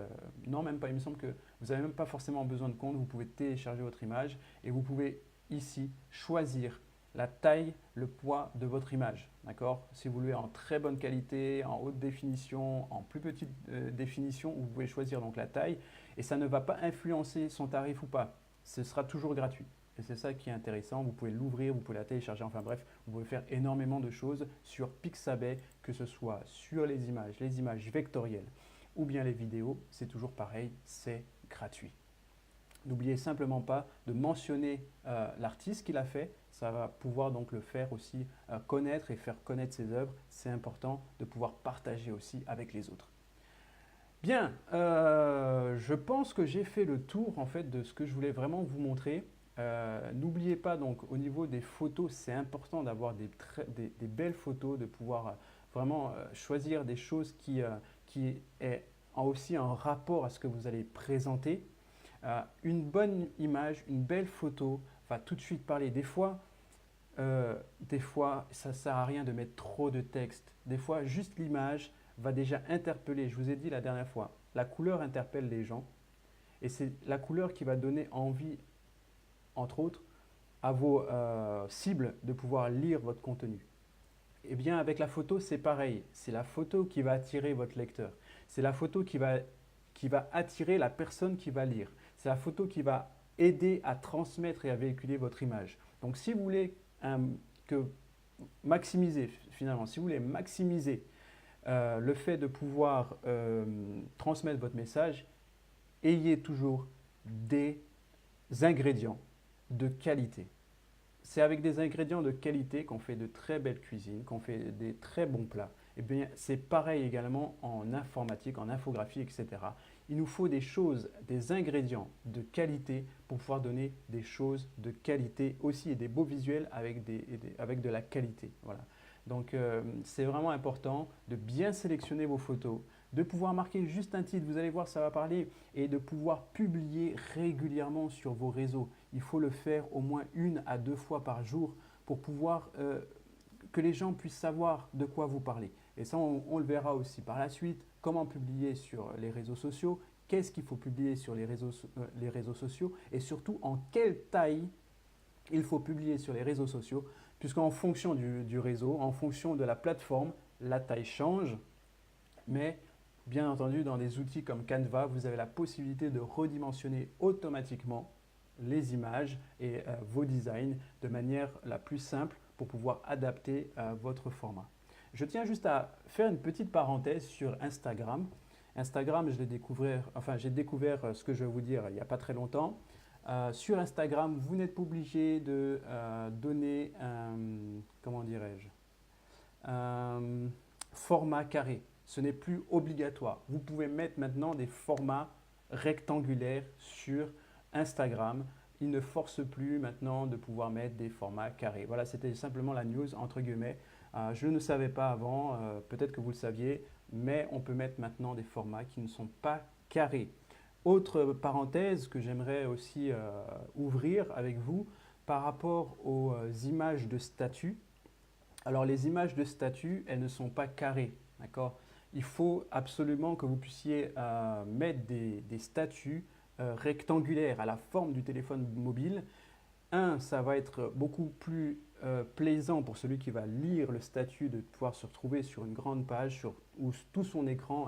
Non, même pas. Il me semble que vous n'avez même pas forcément besoin de compte. Vous pouvez télécharger votre image et vous pouvez ici choisir la taille, le poids de votre image. D'accord? Si vous voulez en très bonne qualité, en haute définition, en plus petite définition, vous pouvez choisir donc la taille et ça ne va pas influencer son tarif ou pas. Ce sera toujours gratuit. Et c'est ça qui est intéressant. Vous pouvez l'ouvrir, vous pouvez la télécharger. Enfin bref, vous pouvez faire énormément de choses sur Pixabay, que ce soit sur les images vectorielles ou bien les vidéos. C'est toujours pareil, c'est gratuit. N'oubliez simplement pas de mentionner l'artiste qui l'a fait. Ça va pouvoir donc le faire aussi connaître et faire connaître ses œuvres. C'est important de pouvoir partager aussi avec les autres. Bien, je pense que j'ai fait le tour en fait de ce que je voulais vraiment vous montrer. N'oubliez pas donc au niveau des photos, c'est important d'avoir des belles photos, de pouvoir vraiment choisir des choses qui est aussi en rapport à ce que vous allez présenter. Une bonne image, une belle photo va tout de suite parler. Des fois, ça ne sert à rien de mettre trop de texte. Des fois, juste l'image va déjà interpeller. Je vous ai dit la dernière fois, la couleur interpelle les gens. Et c'est la couleur qui va donner envie, entre autres, à vos cibles de pouvoir lire votre contenu. Eh bien, avec la photo, c'est pareil. C'est la photo qui va attirer votre lecteur. C'est la photo qui va attirer la personne qui va lire. C'est la photo qui va aider à transmettre et à véhiculer votre image. Donc, si vous voulez maximiser, finalement, si vous voulez maximiser le fait de pouvoir transmettre votre message, ayez toujours des ingrédients de qualité. C'est avec des ingrédients de qualité qu'on fait de très belles cuisines, qu'on fait des très bons plats. Et bien, c'est pareil également en informatique, en infographie, etc. Il nous faut des choses, des ingrédients de qualité pour pouvoir donner des choses de qualité aussi et des beaux visuels avec de la qualité. Voilà. Donc, c'est vraiment important de bien sélectionner vos photos, de pouvoir marquer juste un titre, vous allez voir, ça va parler, et de pouvoir publier régulièrement sur vos réseaux. Il faut le faire au moins 1 à 2 fois par jour pour pouvoir que les gens puissent savoir de quoi vous parlez. Et ça, on le verra aussi par la suite, comment publier sur les réseaux sociaux, qu'est-ce qu'il faut publier sur les réseaux sociaux et surtout en quelle taille il faut publier sur les réseaux sociaux, puisqu'en fonction du réseau, en fonction de la plateforme, la taille change, mais bien entendu, dans des outils comme Canva, vous avez la possibilité de redimensionner automatiquement les images et vos designs de manière la plus simple pour pouvoir adapter votre format. Je tiens juste à faire une petite parenthèse sur Instagram. Instagram, j'ai découvert ce que je vais vous dire il n'y a pas très longtemps. Sur Instagram, vous n'êtes pas obligé de donner comment dirais-je, un format carré. Ce n'est plus obligatoire. Vous pouvez mettre maintenant des formats rectangulaires sur Instagram. Il ne force plus maintenant de pouvoir mettre des formats carrés. Voilà, c'était simplement la news entre guillemets. Je ne savais pas avant, peut-être que vous le saviez, mais on peut mettre maintenant des formats qui ne sont pas carrés. Autre parenthèse que j'aimerais aussi ouvrir avec vous par rapport aux images de statut. Alors les images de statut, elles ne sont pas carrées, d'accord? Il faut absolument que vous puissiez mettre des statuts rectangulaires à la forme du téléphone mobile. Ça va être beaucoup plus plaisant pour celui qui va lire le statut de pouvoir se retrouver sur une grande page où tout son écran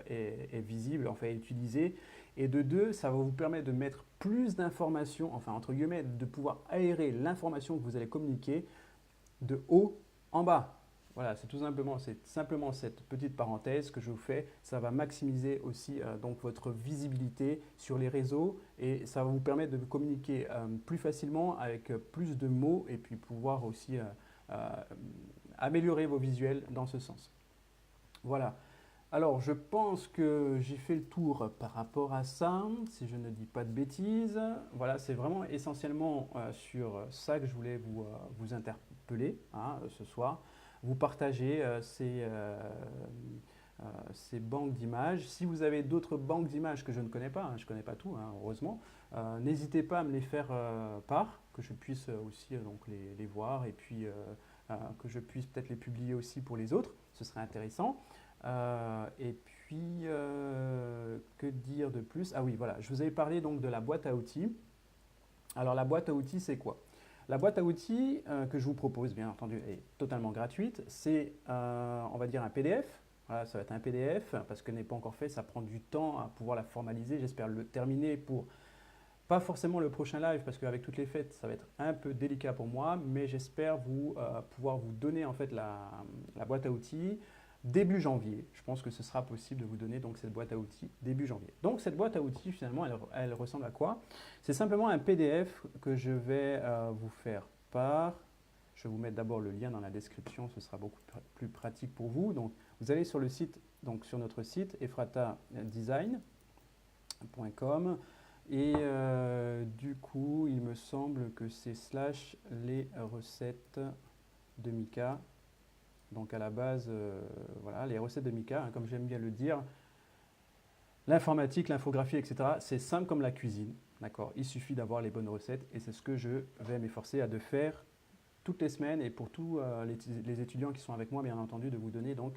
est visible, enfin est utilisé. Et de deux, ça va vous permettre de mettre plus d'informations, enfin entre guillemets, de pouvoir aérer l'information que vous allez communiquer de haut en bas. Voilà, c'est simplement cette petite parenthèse que je vous fais. Ça va maximiser aussi donc votre visibilité sur les réseaux et ça va vous permettre de communiquer plus facilement avec plus de mots et puis pouvoir aussi améliorer vos visuels dans ce sens. Voilà. Alors, je pense que j'ai fait le tour par rapport à ça, si je ne dis pas de bêtises. Voilà, c'est vraiment essentiellement sur ça que je voulais vous interpeller ce soir. Vous partagez ces banques d'images. Si vous avez d'autres banques d'images que je ne connais pas, je ne connais pas tout, heureusement, n'hésitez pas à me les faire part, que je puisse aussi donc les voir et puis que je puisse peut-être les publier aussi pour les autres. Ce serait intéressant. Et puis, que dire de plus? Ah oui, voilà, je vous avais parlé donc de la boîte à outils. Alors, la boîte à outils, c'est quoi? La boîte à outils que je vous propose, bien entendu, est totalement gratuite. C'est, on va dire, un PDF. Voilà, ça va être un PDF parce que n'est pas encore fait. Ça prend du temps à pouvoir la formaliser. J'espère le terminer pour, pas forcément le prochain live parce qu'avec toutes les fêtes, ça va être un peu délicat pour moi. Mais j'espère pouvoir vous donner en fait la boîte à outils début janvier. Je pense que ce sera possible de vous donner donc cette boîte à outils début janvier. Donc cette boîte à outils finalement elle ressemble à quoi? C'est simplement un PDF que je vais vous faire part. Je vais vous mettre d'abord le lien dans la description, ce sera beaucoup plus pratique pour vous. Donc vous allez sur le site, donc sur notre site ephratadesign.com et du coup il me semble que c'est / les recettes de Mika. Donc à la base, voilà, les recettes de Mika, comme j'aime bien le dire, l'informatique, l'infographie, etc., c'est simple comme la cuisine. D'accord? Il suffit d'avoir les bonnes recettes et c'est ce que je vais m'efforcer à de faire toutes les semaines et pour tous les étudiants qui sont avec moi, bien entendu, de vous donner donc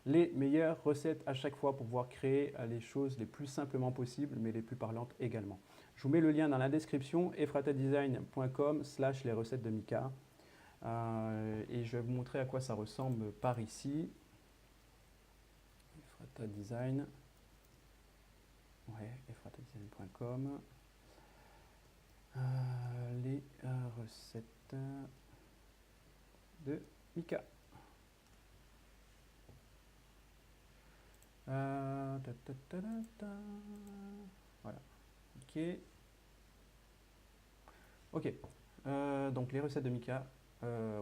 les meilleures recettes à chaque fois pour pouvoir créer les choses les plus simplement possibles, mais les plus parlantes également. Je vous mets le lien dans la description, ephratadesign.com / les recettes de Mika. Et je vais vous montrer à quoi ça ressemble par ici. Ephrata Design. Ouais, ephratadesign.com. Les recettes de Mika. Voilà. Ok. Ok. Donc les recettes de Mika.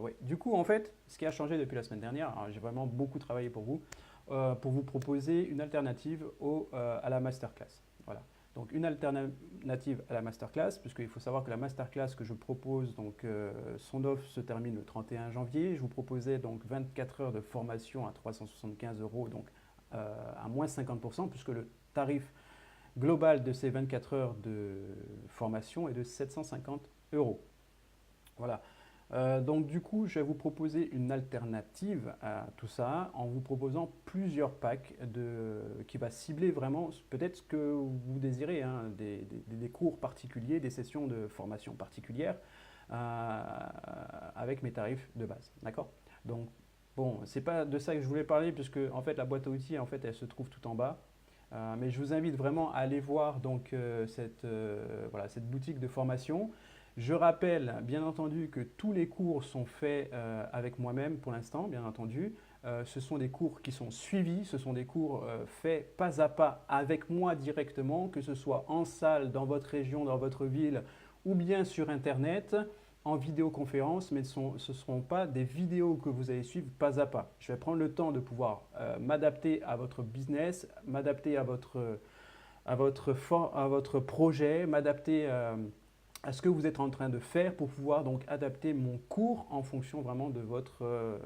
Ouais. Du coup, en fait, ce qui a changé depuis la semaine dernière, j'ai vraiment beaucoup travaillé pour vous. pour vous proposer une alternative à la masterclass. Voilà. Donc une alternative à la masterclass, puisqu'il faut savoir que la masterclass que je propose, donc son offre se termine le 31 janvier. Je vous proposais donc 24 heures de formation à 375 €, donc à moins 50%, puisque le tarif global de ces 24 heures de formation est de 750 €. Voilà. Donc du coup, je vais vous proposer une alternative à tout ça en vous proposant plusieurs packs qui va cibler vraiment peut-être ce que vous désirez, hein, des cours particuliers, des sessions de formation particulières avec mes tarifs de base. D'accord? Donc bon, c'est pas de ça que je voulais parler puisque en fait la boîte à outils en fait elle se trouve tout en bas. Mais je vous invite vraiment à aller voir donc voilà, cette boutique de formation. Je rappelle bien entendu que tous les cours sont faits avec moi-même pour l'instant, bien entendu. Ce sont des cours qui sont suivis, ce sont des cours faits pas à pas avec moi directement, que ce soit en salle, dans votre région, dans votre ville ou bien sur Internet, en vidéoconférence, mais ce ne seront pas des vidéos que vous allez suivre pas à pas. Je vais prendre le temps de pouvoir m'adapter à votre business, m'adapter à votre projet, m'adapter à ce que vous êtes en train de faire pour pouvoir donc adapter mon cours en fonction vraiment de votre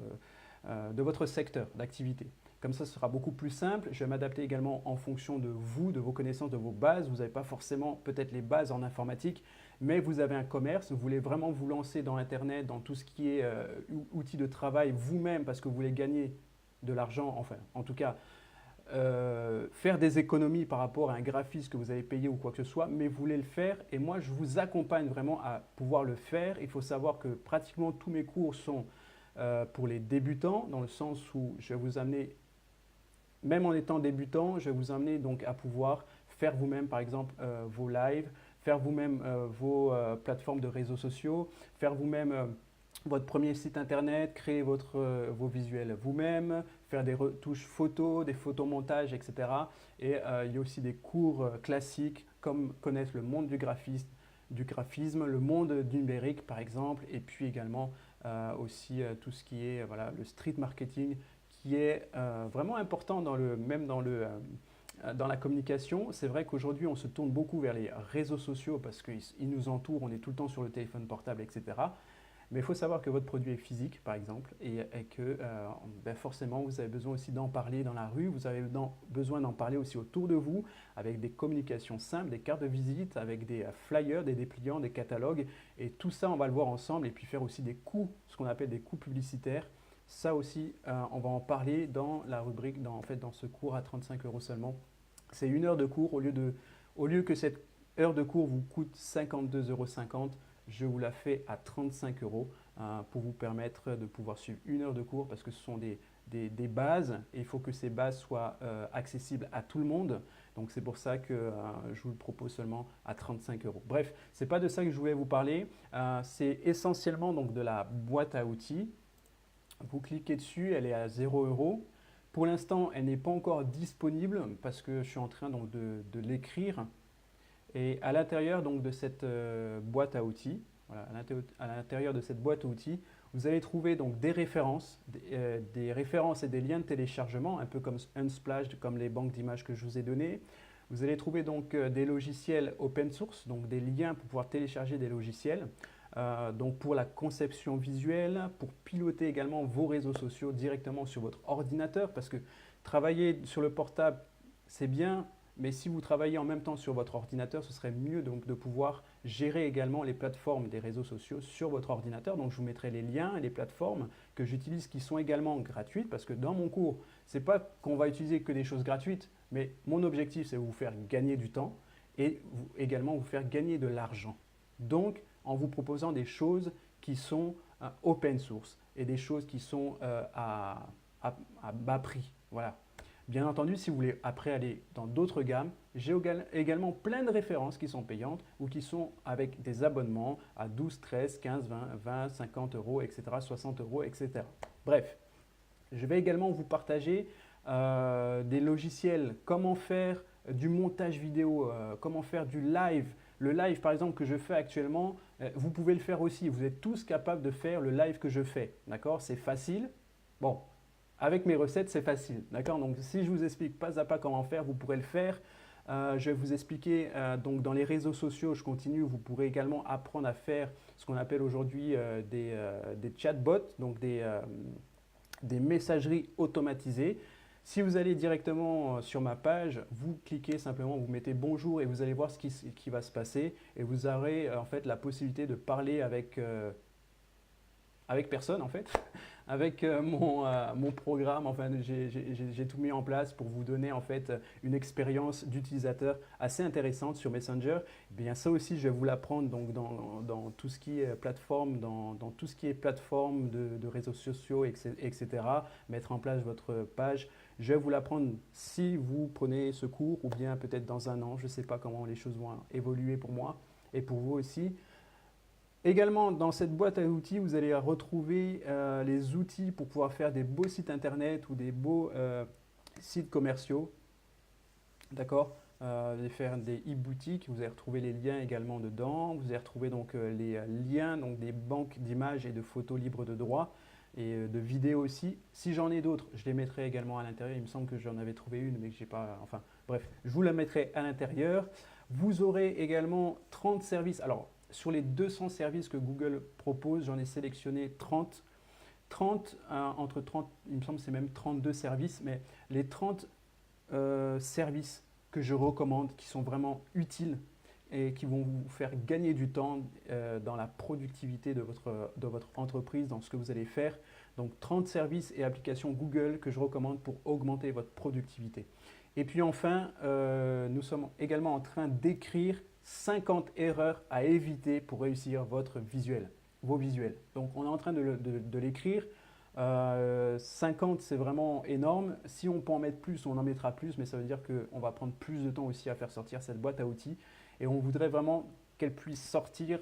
secteur d'activité. Comme ça, ce sera beaucoup plus simple. Je vais m'adapter également en fonction de vous, de vos connaissances, de vos bases. Vous n'avez pas forcément peut-être les bases en informatique, mais vous avez un commerce, vous voulez vraiment vous lancer dans Internet, dans tout ce qui est outils de travail vous-même parce que vous voulez gagner de l'argent, enfin en tout cas faire des économies par rapport à un graphiste que vous avez payé ou quoi que ce soit, mais vous voulez le faire et moi je vous accompagne vraiment à pouvoir le faire. Il faut savoir que pratiquement tous mes cours sont pour les débutants, dans le sens où je vais vous amener, même en étant débutant, je vais vous amener donc à pouvoir faire vous-même par exemple vos lives, faire vous-même vos plateformes de réseaux sociaux, faire vous-même votre premier site internet, créer vos visuels vous-même, faire des retouches photos, des photomontages, etc. Et il y a aussi des cours classiques comme connaître le monde du graphisme, le monde du numérique par exemple, et puis également aussi tout ce qui est voilà, le street marketing qui est vraiment important même dans la communication. C'est vrai qu'aujourd'hui, on se tourne beaucoup vers les réseaux sociaux parce qu'ils nous entourent, on est tout le temps sur le téléphone portable, etc. Mais il faut savoir que votre produit est physique, par exemple, et que ben forcément, vous avez besoin aussi d'en parler dans la rue, vous avez besoin d'en parler aussi autour de vous, avec des communications simples, des cartes de visite, avec des flyers, des dépliants, des catalogues, et tout ça, on va le voir ensemble, et puis faire aussi des coûts, ce qu'on appelle des coûts publicitaires. Ça aussi, on va en parler dans la rubrique, en fait, dans ce cours à 35 € seulement. C'est une heure de cours, au lieu que cette heure de cours vous coûte 52,50 €, je vous la fais à 35 € pour vous permettre de pouvoir suivre une heure de cours parce que ce sont des bases et il faut que ces bases soient accessibles à tout le monde. Donc c'est pour ça que je vous le propose seulement à 35 €. Bref, ce n'est pas de ça que je voulais vous parler. C'est essentiellement donc de la boîte à outils. Vous cliquez dessus, elle est à 0 €. Pour l'instant, elle n'est pas encore disponible parce que je suis en train donc de l'écrire. Et à l'intérieur donc de cette boîte à outils, voilà, à l'intérieur de cette boîte à outils, vous allez trouver donc des références et des liens de téléchargement, un peu comme Unsplash, comme les banques d'images que je vous ai données. Vous allez trouver donc des logiciels open source, donc des liens pour pouvoir télécharger des logiciels. Donc pour la conception visuelle, pour piloter également vos réseaux sociaux directement sur votre ordinateur, parce que travailler sur le portable, c'est bien, mais si vous travaillez en même temps sur votre ordinateur, ce serait mieux donc de pouvoir gérer également les plateformes des réseaux sociaux sur votre ordinateur. Donc je vous mettrai les liens et les plateformes que j'utilise qui sont également gratuites, parce que dans mon cours, ce n'est pas qu'on va utiliser que des choses gratuites, mais mon objectif c'est vous faire gagner du temps et également vous faire gagner de l'argent. Donc en vous proposant des choses qui sont open source et des choses qui sont à bas prix. Voilà. Bien entendu, si vous voulez après aller dans d'autres gammes, j'ai également plein de références qui sont payantes ou qui sont avec des abonnements à 12, 13, 15, 20, 50 €, etc., 60 €, etc. Bref, je vais également vous partager des logiciels, comment faire du montage vidéo, comment faire du live. Le live, par exemple, que je fais actuellement, vous pouvez le faire aussi. Vous êtes tous capables de faire le live que je fais. D'accord? C'est facile. Bon. avec mes recettes, c'est facile, d'accord? Donc, si je vous explique pas à pas comment faire, vous pourrez le faire. Je vais vous expliquer, donc dans les réseaux sociaux, je continue, vous pourrez également apprendre à faire ce qu'on appelle aujourd'hui des chatbots, donc des messageries automatisées. Si vous allez directement sur ma page, vous cliquez simplement, vous mettez bonjour et vous allez voir ce qui va se passer et vous aurez en fait la possibilité de parler avec personne en fait, avec mon programme. Enfin, j'ai tout mis en place pour vous donner en fait une expérience d'utilisateur assez intéressante sur Messenger. Eh bien, ça aussi, je vais vous l'apprendre donc dans tout ce qui est plateforme, dans tout ce qui est plateforme de réseaux sociaux, etc. Mettre en place votre page. Je vais vous l'apprendre si vous prenez ce cours ou bien peut-être dans un an. Je ne sais pas comment les choses vont évoluer pour moi et pour vous aussi. Également, dans cette boîte à outils, vous allez retrouver les outils pour pouvoir faire des beaux sites internet ou des beaux sites commerciaux. D'accord? Vous allez faire des e-boutiques, vous allez retrouver les liens également dedans. Vous allez retrouver donc les liens donc des banques d'images et de photos libres de droit et de vidéos aussi. Si j'en ai d'autres, je les mettrai également à l'intérieur. Il me semble que j'en avais trouvé une, mais que j'ai pas. Enfin, bref, je vous la mettrai à l'intérieur. Vous aurez également 30 services. Alors, sur les 200 services que Google propose, j'en ai sélectionné 30. 30, entre 30, il me semble que c'est même 32 services, mais les 30 services que je recommande, qui sont vraiment utiles et qui vont vous faire gagner du temps dans la productivité de votre entreprise, dans ce que vous allez faire. Donc 30 services et applications Google que je recommande pour augmenter votre productivité. Et puis enfin, nous sommes également en train d'écrire 50 erreurs à éviter pour réussir vos visuels. Donc on est en train de l'écrire. 50, c'est vraiment énorme. Si on peut en mettre plus, on en mettra plus, mais ça veut dire qu'on va prendre plus de temps aussi à faire sortir cette boîte à outils. Et on voudrait vraiment qu'elle puisse sortir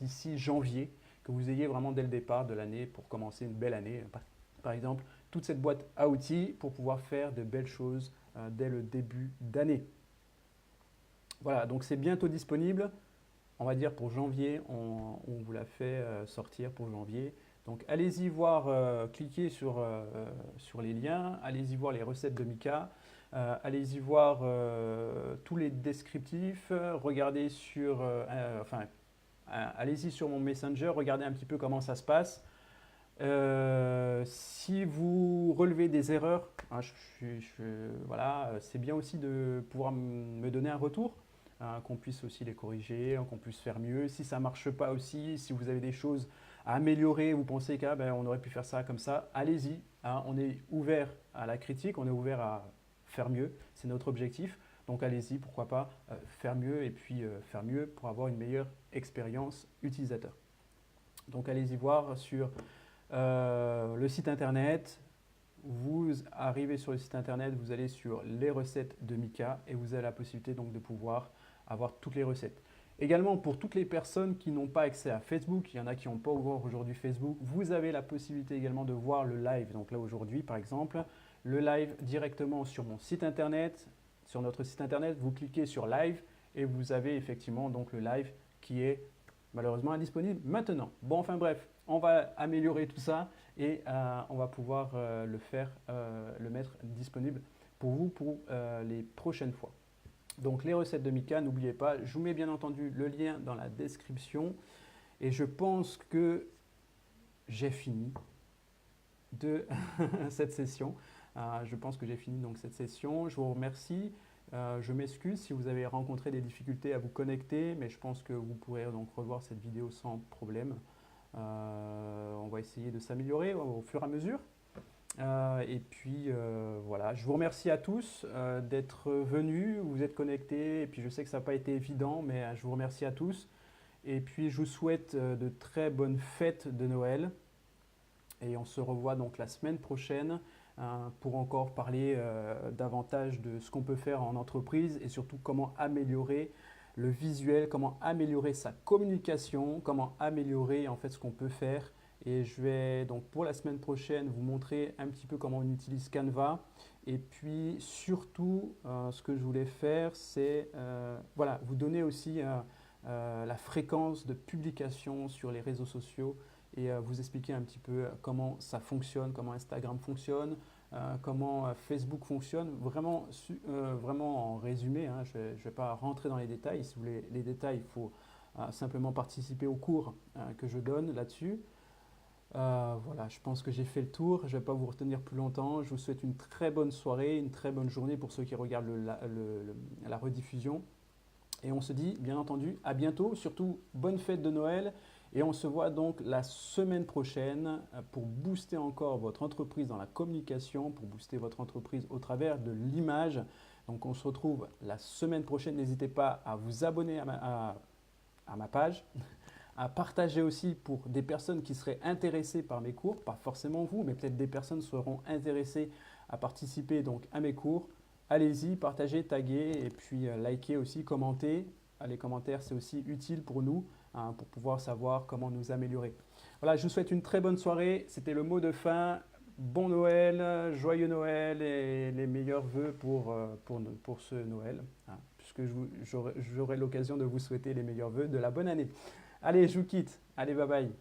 d'ici janvier, que vous ayez vraiment dès le départ de l'année pour commencer une belle année. Par exemple, toute cette boîte à outils pour pouvoir faire de belles choses dès le début d'année. Voilà, donc c'est bientôt disponible. On va dire pour janvier, on vous l'a fait sortir pour janvier. Donc allez-y voir, cliquez sur les liens, allez-y voir les recettes de Mika, allez-y voir tous les descriptifs, regardez allez-y sur mon Messenger, regardez un petit peu comment ça se passe. Si vous relevez des erreurs, hein, voilà, c'est bien aussi de pouvoir me donner un retour, hein, qu'on puisse aussi les corriger, hein, qu'on puisse faire mieux. Si ça ne marche pas aussi, si vous avez des choses à améliorer, vous pensez qu'on aurait pu faire ça comme ça, allez-y. Hein, on est ouvert à la critique, on est ouvert à faire mieux, c'est notre objectif. Donc allez-y, pourquoi pas faire mieux et puis faire mieux pour avoir une meilleure expérience utilisateur. Donc allez-y voir sur le site internet. Vous arrivez sur le site internet, vous allez sur les recettes de Mika et vous avez la possibilité donc de pouvoir avoir toutes les recettes. Également pour toutes les personnes qui n'ont pas accès à Facebook, il y en a qui n'ont pas ouvert aujourd'hui Facebook, vous avez la possibilité également de voir le live. Donc là aujourd'hui par exemple, le live directement sur mon site internet, sur notre site internet, vous cliquez sur live et vous avez effectivement donc le live qui est malheureusement indisponible maintenant. Bon, enfin bref, on va améliorer tout ça et on va pouvoir le mettre disponible pour vous pour les prochaines fois. Donc les recettes de Mika, n'oubliez pas, je vous mets bien entendu le lien dans la description et je pense que j'ai fini de cette session. Je pense que j'ai fini donc cette session. Je vous remercie. Je m'excuse si vous avez rencontré des difficultés à vous connecter, mais je pense que vous pourrez donc revoir cette vidéo sans problème. On va essayer de s'améliorer au fur et à mesure. Et puis voilà, je vous remercie à tous d'être venus, vous êtes connectés, et puis je sais que ça n'a pas été évident, mais je vous remercie à tous. Et puis je vous souhaite de très bonnes fêtes de Noël. Et on se revoit donc la semaine prochaine pour encore parler davantage de ce qu'on peut faire en entreprise et surtout comment améliorer le visuel, comment améliorer sa communication, comment améliorer en fait ce qu'on peut faire. Et je vais donc pour la semaine prochaine vous montrer un petit peu comment on utilise Canva. Et puis surtout, ce que je voulais faire, c'est voilà, vous donner aussi la fréquence de publication sur les réseaux sociaux et vous expliquer un petit peu comment ça fonctionne, comment Instagram fonctionne, comment Facebook fonctionne, vraiment en résumé, hein. Je ne vais pas rentrer dans les détails. Si vous voulez les détails, il faut simplement participer au cours que je donne là-dessus. Voilà, je pense que j'ai fait le tour. Je ne vais pas vous retenir plus longtemps. Je vous souhaite une très bonne soirée, une très bonne journée pour ceux qui regardent la rediffusion. Et on se dit, bien entendu, à bientôt. Surtout, bonne fête de Noël. Et on se voit donc la semaine prochaine pour booster encore votre entreprise dans la communication, pour booster votre entreprise au travers de l'image. Donc on se retrouve la semaine prochaine. N'hésitez pas à vous abonner à ma page, à partager aussi pour des personnes qui seraient intéressées par mes cours, pas forcément vous, mais peut-être des personnes seront intéressées à participer donc à mes cours. Allez-y, partagez, taguez et puis likez aussi, commentez. Les commentaires, c'est aussi utile pour nous hein, pour pouvoir savoir comment nous améliorer. Voilà, je vous souhaite une très bonne soirée. C'était le mot de fin. Bon Noël, joyeux Noël et les meilleurs vœux pour ce Noël, hein, puisque j'aurai l'occasion de vous souhaiter les meilleurs vœux de la bonne année. Allez, je vous quitte. Allez, bye bye.